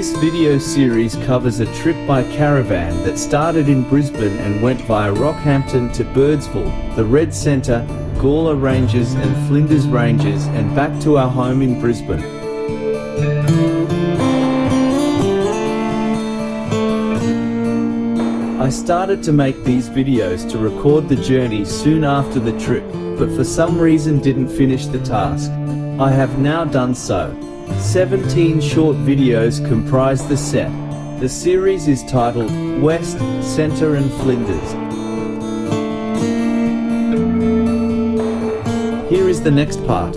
This video series covers a trip by caravan that started in Brisbane and went via Rockhampton to Birdsville, the Red Centre, Gawler Ranges and Flinders Ranges and back to our home in Brisbane. I started to make these videos to record the journey soon after the trip, but for some reason didn't finish the task. I have now done so. 17 short videos comprise the set. The series is titled West, Centre and Flinders. Here is the next part.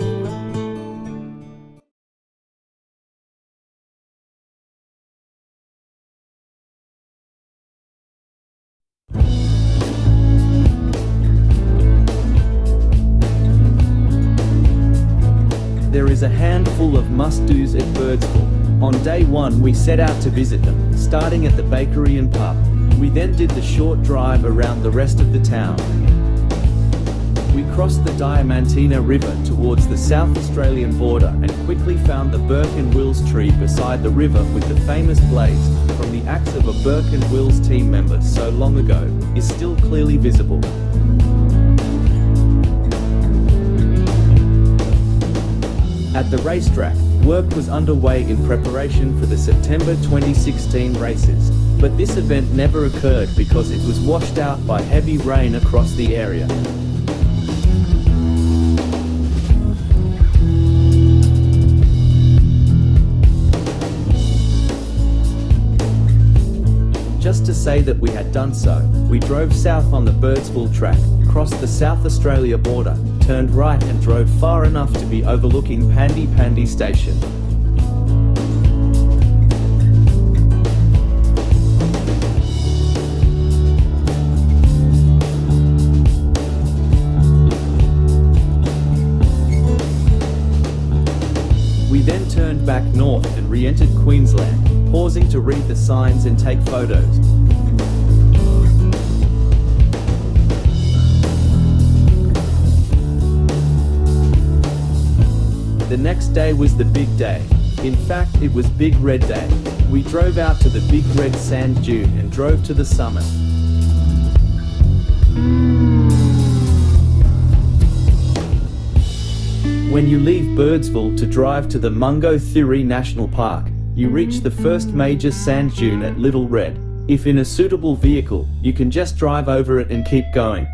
There is a handful of must-dos at Birdsville. On day one we set out to visit them, starting at the bakery and pub. We then did the short drive around the rest of the town. We crossed the Diamantina River towards the South Australian border and quickly found the Bourke Wills tree beside the river with the famous blaze from the axe of a Bourke Wills team member so long ago is still clearly visible. At the racetrack, work was underway in preparation for the September 2016 races, but this event never occurred because it was washed out by heavy rain across the area. Just to say that we had done so, we drove south on the Birdsville track, crossed the South Australia border, turned right and drove far enough to be overlooking Pandy Station. We then turned back north and re-entered Queensland, pausing to read the signs and take photos. The next day was the big day. In fact, it was Big Red Day. We drove out to the Big Red sand dune and drove to the summit. When you leave Birdsville to drive to the Mungo Thiri National Park, you reach the first major sand dune at Little Red. If in a suitable vehicle, you can just drive over it and keep going.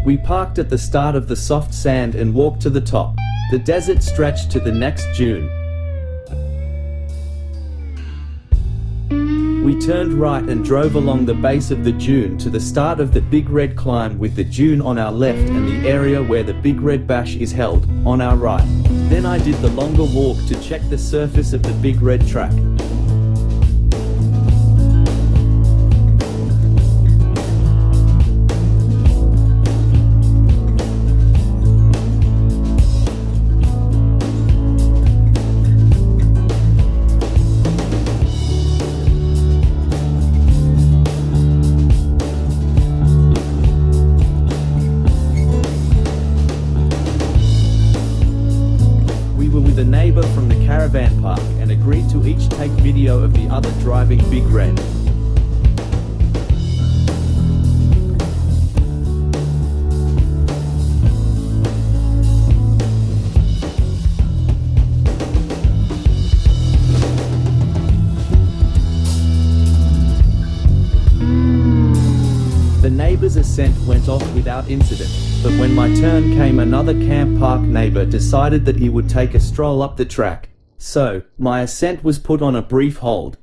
We parked at the start of the soft sand and walked to the top. The desert stretched to the next dune. We turned right and drove along the base of the dune to the start of the Big Red climb with the dune on our left and the area where the Big Red Bash is held, on our right. Then I did the longer walk to check the surface of the Big Red track. A neighbour from the caravan park and agreed to each take video of the other driving Big Red. The neighbour's ascent went off without incident, but when my turn came, another camp park neighbour decided that he would take a stroll up the track. So, my ascent was put on a brief hold.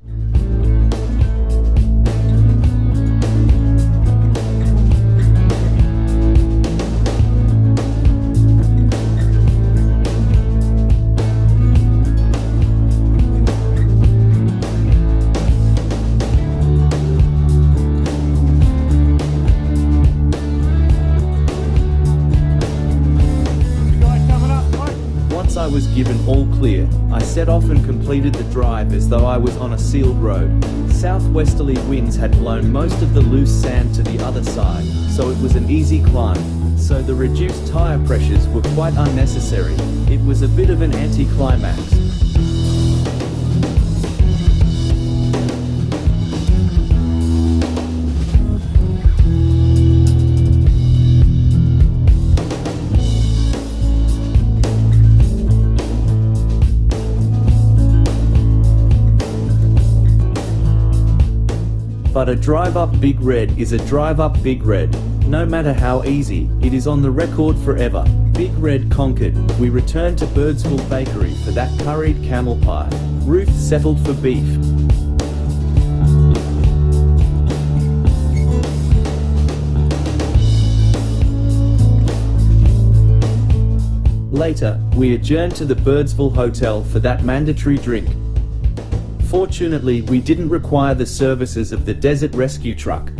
I was given all clear, I set off and completed the drive as though I was on a sealed road. Southwesterly winds had blown most of the loose sand to the other side, so it was an easy climb. So the reduced tyre pressures were quite unnecessary. It was a bit of an anticlimax. But a drive up Big Red is a drive up Big Red. No matter how easy, it is on the record forever. Big Red conquered. We returned to Birdsville Bakery for that curried camel pie. Ruth settled for beef. Later, we adjourned to the Birdsville Hotel for that mandatory drink. Fortunately, we didn't require the services of the desert rescue truck.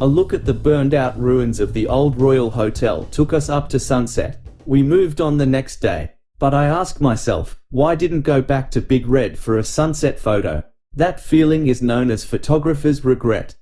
A look at the burned-out ruins of the old Royal Hotel took us up to sunset. We moved on the next day. But I asked myself, why didn't go back to Big Red for a sunset photo? That feeling is known as photographer's regret.